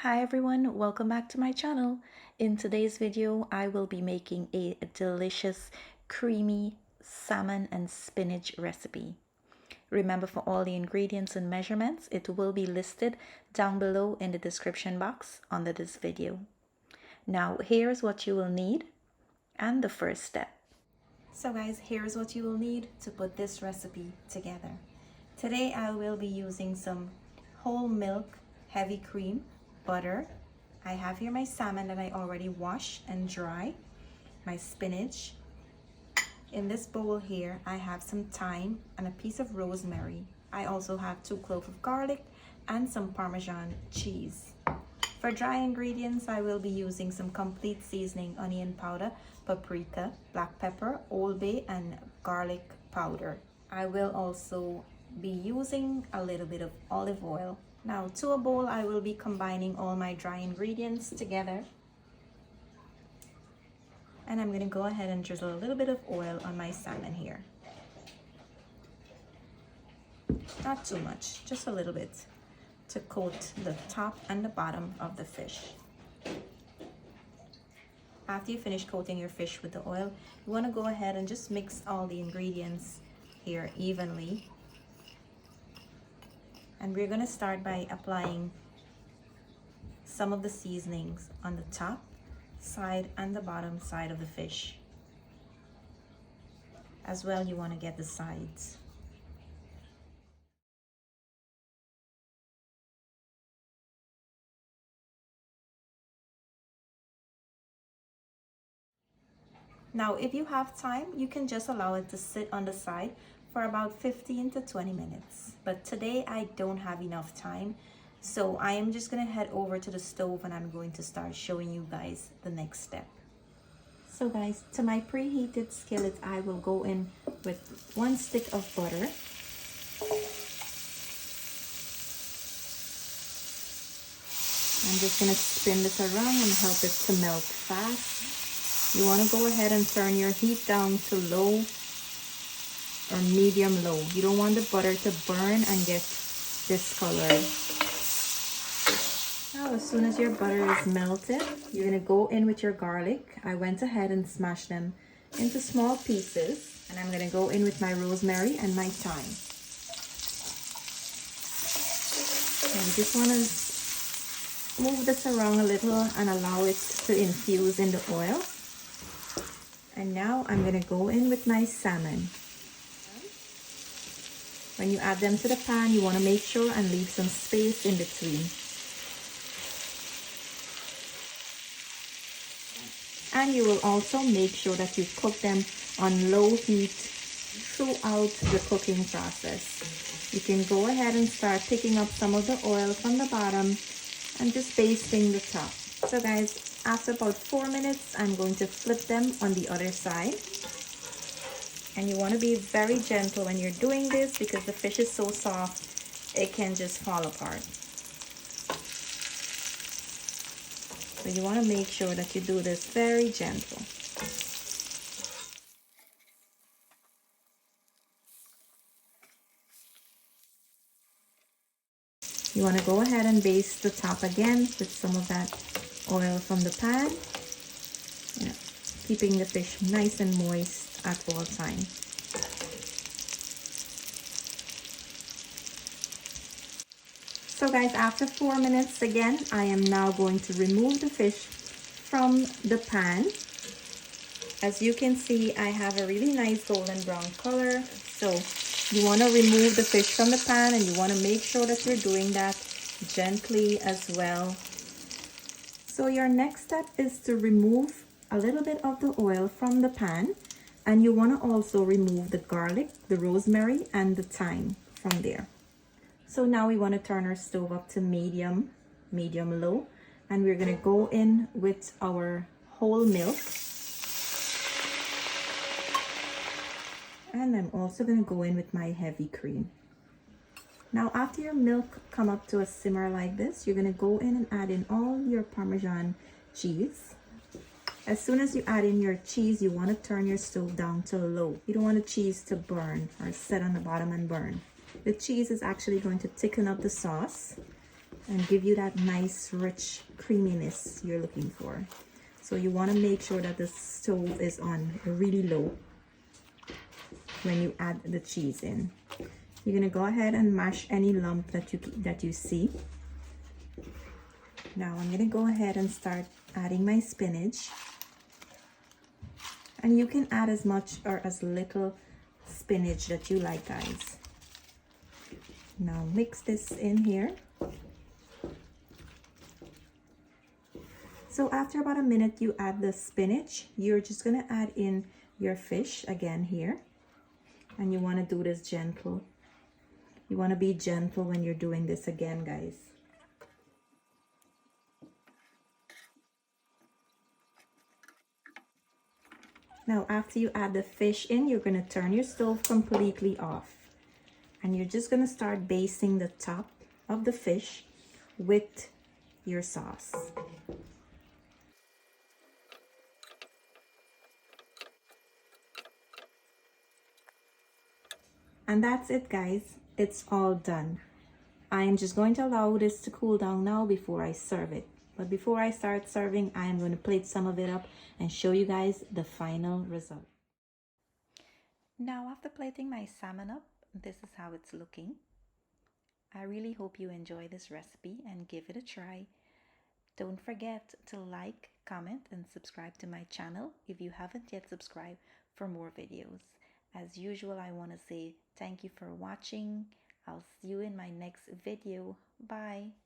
Hi everyone, welcome back to my channel. In today's video, I will be making a delicious, creamy salmon and spinach recipe. Remember, for all the ingredients and measurements, it will be listed down below in the description box under this video. Now, here's what you will need and the first step. So guys, here's what you will need to put this recipe together. Today I will be using some whole milk heavy cream, butter. I have here my salmon that I already washed and dry, my spinach. In this bowl here, I have some thyme and a piece of rosemary. I also have 2 cloves of garlic and some Parmesan cheese. For dry ingredients, I will be using some Complete Seasoning, onion powder, paprika, black pepper, Old Bay, and garlic powder. I will also be using a little bit of olive oil. Now, to a bowl, I will be combining all my dry ingredients together. And I'm going to go ahead and drizzle a little bit of oil on my salmon here. Not too much, just a little bit, to coat the top and the bottom of the fish. After you finish coating your fish with the oil, you want to go ahead and just mix all the ingredients here evenly. And we're going to start by applying some of the seasonings on the top side and the bottom side of the fish. As well, you want to get the sides. Now, if you have time, you can just allow it to sit on the side for about 15 to 20 minutes. But today I don't have enough time, so I am just gonna head over to the stove and I'm going to start showing you guys the next step. So guys, to my preheated skillet, I will go in with 1 stick of butter. I'm just gonna spin this around and help it to melt fast. You want to go ahead and turn your heat down to low or medium low. You don't want the butter to burn and get discolored. Now, as soon as your butter is melted, you're going to go in with your garlic. I went ahead and smashed them into small pieces. And I'm going to go in with my rosemary and my thyme. And you just want to move this around a little and allow it to infuse in the oil. And now I'm going to go in with my salmon. When you add them to the pan, you want to make sure and leave some space in between. And you will also make sure that you cook them on low heat throughout the cooking process. You can go ahead and start picking up some of the oil from the bottom and just basting the top. So guys, after about 4 minutes, I'm going to flip them on the other side. And you want to be very gentle when you're doing this because the fish is so soft, it can just fall apart. So you want to make sure that you do this very gentle. You want to go ahead and baste the top again with some of that oil from the pan, keeping the fish nice and moist at all times. So guys, after 4 minutes again, I am now going to remove the fish from the pan. As you can see, I have a really nice golden brown color. So you want to remove the fish from the pan, and you want to make sure that you're doing that gently as well. So your next step is to remove a little bit of the oil from the pan, and you want to also remove the garlic, the rosemary, and the thyme from there. So now we want to turn our stove up to medium low, and we're going to go in with our whole milk. And I'm also going to go in with my heavy cream. Now, after your milk come up to a simmer like this, you're going to go in and add in all your Parmesan cheese. As soon as you add in your cheese, you want to turn your stove down to low. You don't want the cheese to burn or sit on the bottom and burn. The cheese is actually going to thicken up the sauce. and give you that nice rich creaminess you're looking for. So you want to make sure that the stove is on really low when you add the cheese in. You're going to go ahead and mash any lump that you see. Now I'm going to go ahead and start adding my spinach. And you can add as much or as little spinach that you like, guys. Now mix this in here. So after about a minute you add the spinach, you're just going to add in your fish again here. And you want to do this gentle. You want to be gentle when you're doing this again, guys. Now after you add the fish in, you're going to turn your stove completely off. And you're just going to start basting the top of the fish with your sauce. And that's it, guys. It's all done. I am just going to allow this to cool down now before I serve it. But before I start serving, I am going to plate some of it up and show you guys the final result. Now after plating my salmon up, this is how it's looking. I really hope you enjoy this recipe and give it a try. Don't forget to like, comment, and subscribe to my channel if you haven't yet subscribed for more videos. As usual, I want to say thank you for watching. I'll see you in my next video. Bye.